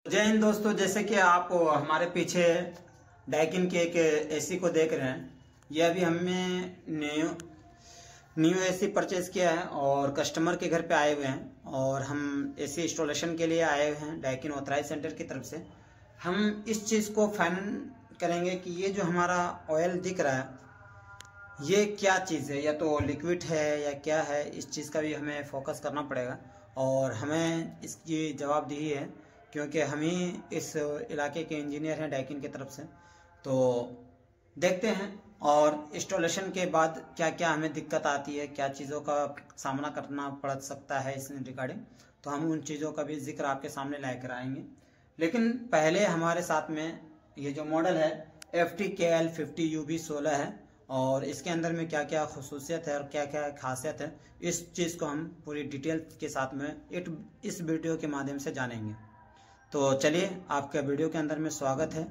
जय हिंद दोस्तों, जैसे कि आप हमारे पीछे डाइकिन के एक एसी को देख रहे हैं। ये अभी हमने न्यू एसी परचेज किया है और कस्टमर के घर पे आए हुए हैं और हम एसी इंस्टॉलेशन के लिए आए हुए हैं डाइकिन ऑथराइज सेंटर की तरफ से। हम इस चीज़ को फाइनल करेंगे कि ये जो हमारा ऑयल दिख रहा है ये क्या चीज़ है, या तो लिक्विड है या क्या है। इस चीज़ का भी हमें फोकस करना पड़ेगा और हमें इसकी जवाबदेही है क्योंकि हम ही इस इलाके के इंजीनियर हैं डाइकिन की तरफ से। तो देखते हैं और इंस्टॉलेशन के बाद क्या क्या हमें दिक्कत आती है, क्या चीज़ों का सामना करना पड़ सकता है इस रिगार्डिंग, तो हम उन चीज़ों का भी जिक्र आपके सामने लेकर आएंगे। लेकिन पहले हमारे साथ में ये जो मॉडल है FTKL 50UB16 है और इसके अंदर में क्या क्या खसूसियत है और क्या क्या खासियत है, इस चीज़ को हम पूरी डिटेल के साथ में इस वीडियो के माध्यम से जानेंगे। तो चलिए, आपका वीडियो के अंदर में स्वागत है।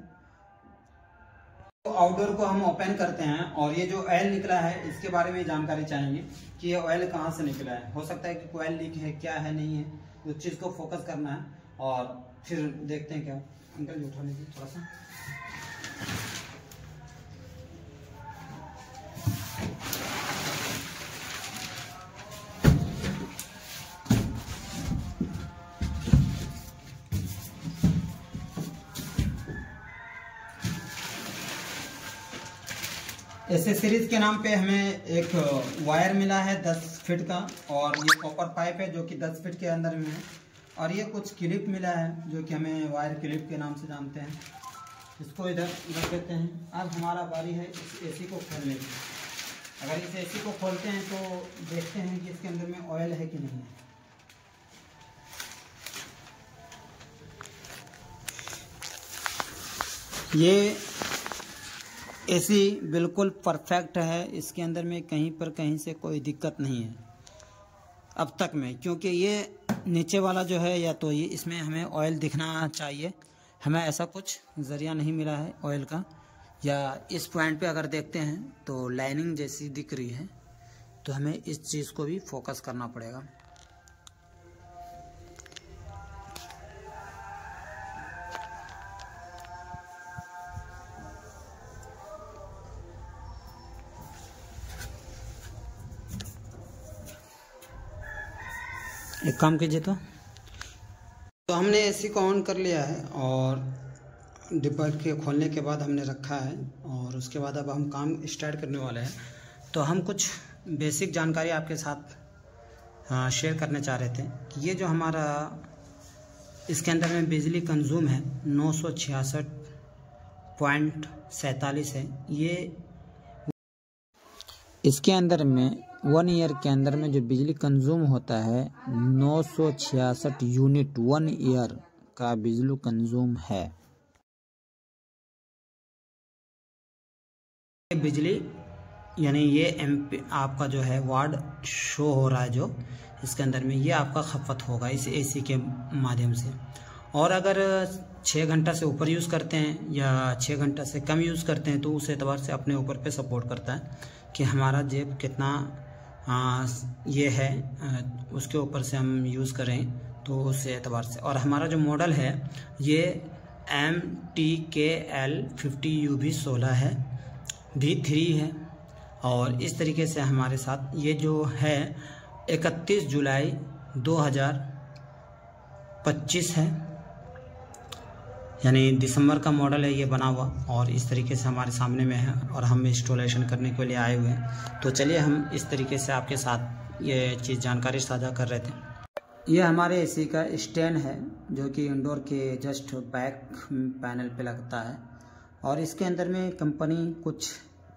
तो आउटडोर को हम ओपन करते हैं और ये जो ऑयल निकला है इसके बारे में जानकारी चाहेंगे कि ये ऑयल कहाँ से निकला है। हो सकता है कि ऑयल लीक है, क्या है, नहीं है, उस चीज़ को फोकस करना है और फिर देखते हैं। क्या अंकल उठा लीजिए थोड़ा सा। एसेसरीज के नाम पे हमें एक वायर मिला है 10 फीट का और ये कॉपर पाइप है जो कि 10 फीट के अंदर में है और ये कुछ क्लिप मिला है जो कि हमें वायर क्लिप के नाम से जानते हैं। इसको इधर रख देते हैं। अब हमारा बारी है इस एसी को खोलने की। अगर इस एसी को खोलते हैं तो देखते हैं कि इसके अंदर में ऑयल है कि नहीं है। ये एसी बिल्कुल परफेक्ट है, इसके अंदर में कहीं से कोई दिक्कत नहीं है अब तक में, क्योंकि ये नीचे वाला जो है या तो ये इसमें हमें ऑयल दिखना चाहिए, हमें ऐसा कुछ जरिया नहीं मिला है ऑयल का। या इस पॉइंट पे अगर देखते हैं तो लाइनिंग जैसी दिख रही है, तो हमें इस चीज़ को भी फोकस करना पड़ेगा। एक काम कीजिए। तो हमने एसी को ऑन कर लिया है और डिब्बा के खोलने के बाद हमने रखा है और उसके बाद अब हम काम स्टार्ट करने वाले हैं। तो हम कुछ बेसिक जानकारी आपके साथ शेयर करने चाह रहे थे कि ये जो हमारा इसके अंदर में बिजली कंज्यूम है 966.47 है। ये इसके अंदर में 1 ईयर के अंदर में जो बिजली कंज्यूम होता है 966 यूनिट 1 ईयर का बिजली कंज्यूम है। बिजली यानी ये एम्पी आपका जो है वाट शो हो रहा है जो इसके अंदर में, ये आपका खपत होगा इस एसी के माध्यम से। और अगर 6 घंटा से ऊपर यूज़ करते हैं या 6 घंटा से कम यूज़ करते हैं तो उस एतबार से अपने ऊपर पे सपोर्ट करता है कि हमारा जेब कितना ये है, उसके ऊपर से हम यूज़ करें तो उस एतबार से। और हमारा जो मॉडल है ये MTKL 50UB16 है, V3 है। और इस तरीके से हमारे साथ ये जो है 31 जुलाई 2025 है, यानी दिसंबर का मॉडल है ये बना हुआ और इस तरीके से हमारे सामने में है और हम इंस्टॉलेशन करने के लिए आए हुए हैं। तो चलिए हम इस तरीके से आपके साथ ये चीज़ जानकारी साझा कर रहे थे। ये हमारे एसी का स्टैंड है जो कि इंडोर के जस्ट बैक पैनल पे लगता है और इसके अंदर में कंपनी कुछ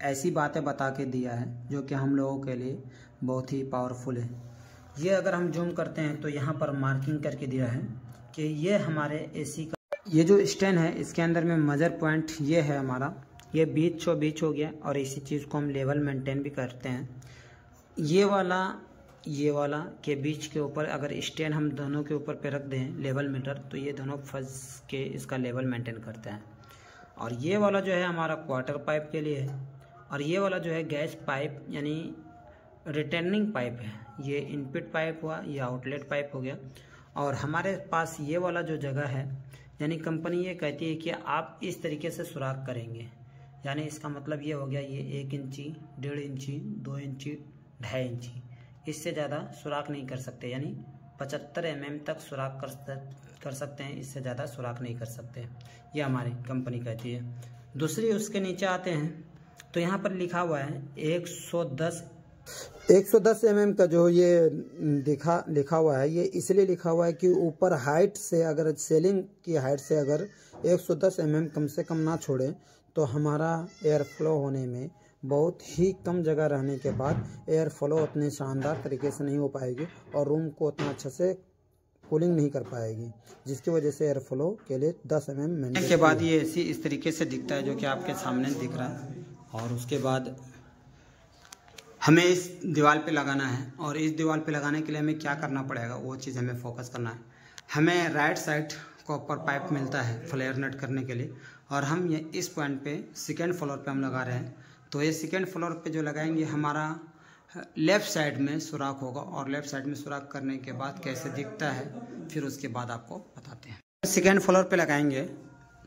ऐसी बातें बता के दिया है जो कि हम लोगों के लिए बहुत ही पावरफुल है। ये अगर हम जूम करते हैं तो यहाँ पर मार्किंग करके दिया है कि ये हमारे एसी का ये जो स्टैंड है इसके अंदर में मेजर पॉइंट ये है हमारा, ये बीच हो गया और इसी चीज़ को हम लेवल मेंटेन भी करते हैं। ये वाला के बीच के ऊपर अगर स्टैंड हम दोनों के ऊपर पे रख दें लेवल मीटर, तो ये दोनों फंस के इसका लेवल मेंटेन करते हैं। और ये वाला जो है हमारा क्वार्टर पाइप के लिए है और ये वाला जो है गैस पाइप यानी रिटर्निंग पाइप है। ये इनपुट पाइप हुआ, ये आउटलेट पाइप हो गया। और हमारे पास ये वाला जो जगह है यानी कंपनी ये कहती है कि आप इस तरीके से सुराख करेंगे, यानी इसका मतलब ये हो गया ये 1 इंची, 1.5 इंची, 2 इंची, 2.5 इंची, इससे ज़्यादा सुराख नहीं कर सकते। यानी 75 mm तक सुराख कर सकते हैं, इससे ज़्यादा सुराख नहीं कर सकते, ये हमारी कंपनी कहती है। दूसरी उसके नीचे आते हैं तो यहाँ पर लिखा हुआ है 110 mm का जो ये लिखा हुआ है, ये इसलिए लिखा हुआ है कि ऊपर हाइट से, अगर सेलिंग की हाइट से अगर 110 mm कम से कम ना छोड़े तो हमारा एयर फ्लो होने में बहुत ही कम जगह रहने के बाद एयर फ्लो उतने शानदार तरीके से नहीं हो पाएगी और रूम को उतना अच्छे से कूलिंग नहीं कर पाएगी, जिसकी वजह से एयर फ्लो के लिए 10 mm मैंडेटरी के बाद ये एसी इस तरीके से दिखता है जो कि आपके सामने दिख रहा है। और उसके बाद हमें इस दीवार पे लगाना है, और इस दीवार पे लगाने के लिए हमें क्या करना पड़ेगा वो चीज़ हमें फोकस करना है। हमें राइट साइड कॉपर पाइप मिलता है फ्लेयर नट करने के लिए, और हम ये इस पॉइंट पे सेकेंड फ्लोर पे हम लगा रहे हैं। तो ये सेकेंड फ्लोर पे जो लगाएंगे हमारा लेफ़्ट साइड में सुराख होगा, और लेफ़्ट साइड में सुराख करने के बाद कैसे दिखता है फिर उसके बाद आपको बताते हैं। सेकेंड फ्लोर पे लगाएंगे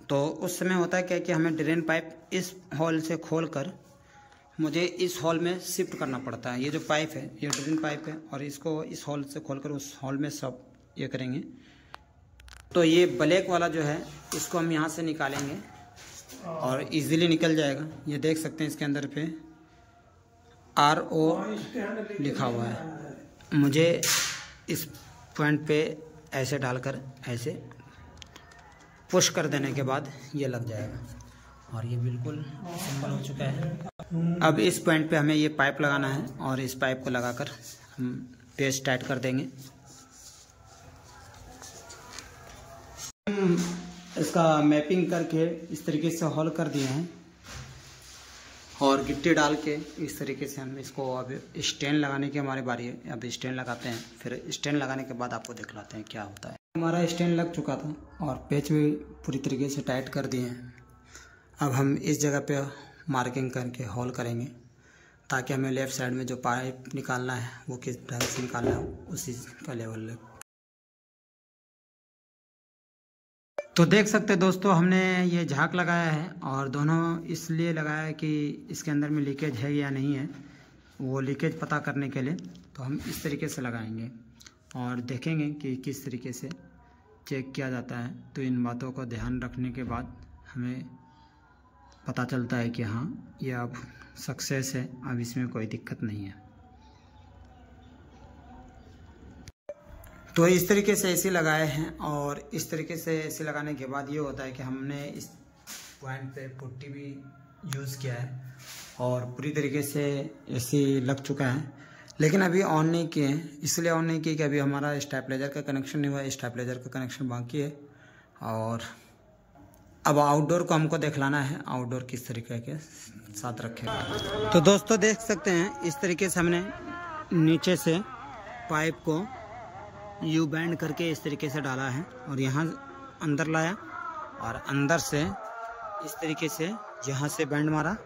तो उस समय होता है क्या कि हमें ड्रेन पाइप इस हॉल से खोल कर मुझे इस हॉल में शिफ्ट करना पड़ता है। ये जो पाइप है ये ड्रेन पाइप है, और इसको इस हॉल से खोलकर उस हॉल में सब ये करेंगे। तो ये ब्लैक वाला जो है इसको हम यहाँ से निकालेंगे और इजीली निकल जाएगा। ये देख सकते हैं इसके अंदर पे RO लिखा हुआ है। मुझे इस पॉइंट पे ऐसे डालकर ऐसे पुश कर देने के बाद ये लग जाएगा, और ये बिल्कुल सिंपल हो चुका है। अब इस पॉइंट पे हमें ये पाइप लगाना है, और इस पाइप को लगाकर हम पेस्ट टाइट कर देंगे। इसका मैपिंग करके इस तरीके से हॉल कर दिए हैं, और गिट्टी डाल के इस तरीके से हम इसको अब स्टैंड लगाने की हमारी बारी है। अब स्टैंड लगाते हैं, फिर स्टैंड लगाने के बाद आपको दिखलाते हैं क्या होता है। हमारा स्टैंड लग चुका था और पेच भी पूरी तरीके से टाइट कर दिए हैं। अब हम इस जगह पे मार्किंग करके होल करेंगे, ताकि हमें लेफ़्ट साइड में जो पाइप निकालना है वो किस ढंग से निकालना है उसी का लेवल है। तो देख सकते हैं दोस्तों, हमने ये झाग लगाया है, और दोनों इसलिए लगाया है कि इसके अंदर में लीकेज है या नहीं है, वो लीकेज पता करने के लिए। तो हम इस तरीके से लगाएंगे और देखेंगे कि किस तरीके से चेक किया जाता है। तो इन बातों को ध्यान रखने के बाद हमें पता चलता है कि हाँ ये अब सक्सेस है, अब इसमें कोई दिक्कत नहीं है। तो इस तरीके से एसी लगाए हैं, और इस तरीके से एसी लगाने के बाद ये होता है कि हमने इस पॉइंट पे पुट्टी भी यूज़ किया है, और पूरी तरीके से एसी लग चुका है। लेकिन अभी ऑन नहीं किए हैं, इसलिए ऑन नहीं किए कि अभी हमारा स्टेबलाइजर का कनेक्शन नहीं हुआ है, स्टेबलाइजर का कनेक्शन बाकी है। और अब आउटडोर को हमको दिखलाना है, आउटडोर किस तरीके के साथ रखेगा। तो दोस्तों देख सकते हैं इस तरीके से हमने नीचे से पाइप को यू बैंड करके इस तरीके से डाला है, और यहाँ अंदर लाया, और अंदर से इस तरीके से यहाँ से बैंड मारा,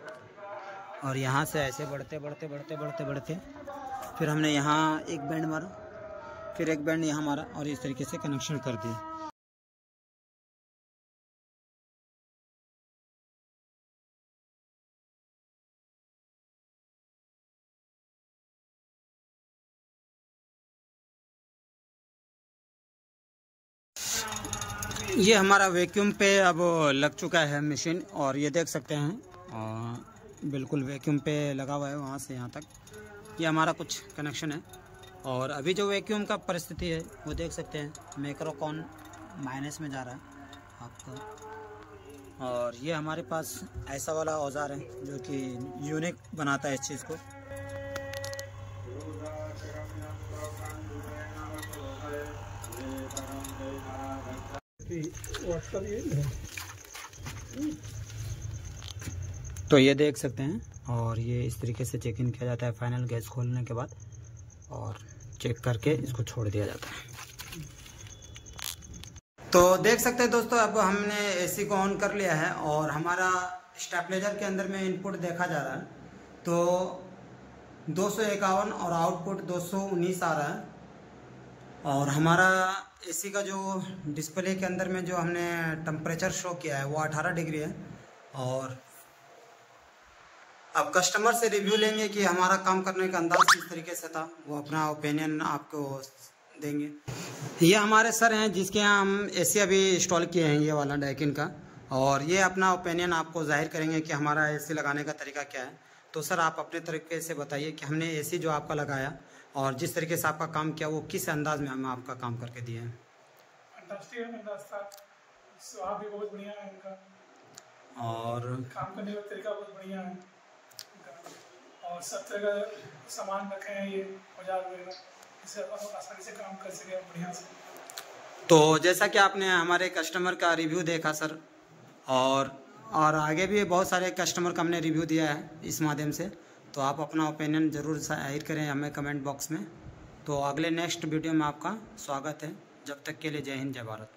और यहाँ से ऐसे बढ़ते बढ़ते बढ़ते बढ़ते बढ़ते फिर हमने यहाँ एक बैंड मारा, फिर एक बैंड यहाँ मारा, और इस तरीके से कनेक्शन कर दिया। ये हमारा वैक्यूम पे अब लग चुका है मशीन, और ये देख सकते हैं बिल्कुल वैक्यूम पे लगा हुआ है वहाँ से यहाँ तक। ये हमारा कुछ कनेक्शन है, और अभी जो वैक्यूम का परिस्थिति है वो देख सकते हैं, मैक्रोकॉन माइनस में जा रहा है आपका। और ये हमारे पास ऐसा वाला औजार है जो कि यूनिक बनाता है इस चीज़ को। तो ये देख सकते हैं, और ये इस तरीके से चेक इन किया जाता है फाइनल गैस खोलने के बाद, और चेक करके इसको छोड़ दिया जाता है। तो देख सकते हैं दोस्तों, अब हमने एसी को ऑन कर लिया है, और हमारा स्टेबलाइजर के अंदर में इनपुट देखा जा रहा है तो 251 और आउटपुट 219 आ रहा है। और हमारा एसी का जो डिस्प्ले के अंदर में जो हमने टेम्परेचर शो किया है वो 18 डिग्री है। और अब कस्टमर से रिव्यू लेंगे कि हमारा काम करने का अंदाज़ किस तरीके से था, वो अपना ओपिनियन आपको देंगे। ये हमारे सर हैं जिसके यहाँ हम एसी अभी इंस्टॉल किए हैं, ये वाला डाइकिन का, और ये अपना ओपिनियन आपको जाहिर करेंगे कि हमारा एसी लगाने का तरीका क्या है। तो सर आप अपने तरीके से बताइए कि हमने एसी जो आपका लगाया और जिस तरीके से आपका काम किया वो किस अंदाज में हम आपका काम करके दिए हैं। फैंटास्टिक है, अंदाज था, स्वाद भी बहुत बढ़िया है इनका, और काम करने का तरीका बहुत बढ़िया है और सब तरह का सामान रखे हैं ये औजार वगैरह, इससे आसानी से काम कर सके बढ़िया से। तो जैसा कि आपने हमारे कस्टमर का रिव्यू देखा सर, और आगे भी बहुत सारे कस्टमर का हमने रिव्यू दिया है इस माध्यम से, तो आप अपना ओपिनियन ज़रूर जाहिर करें हमें कमेंट बॉक्स में। तो अगले नेक्स्ट वीडियो में आपका स्वागत है। जब तक के लिए जय हिंद, जय भारत।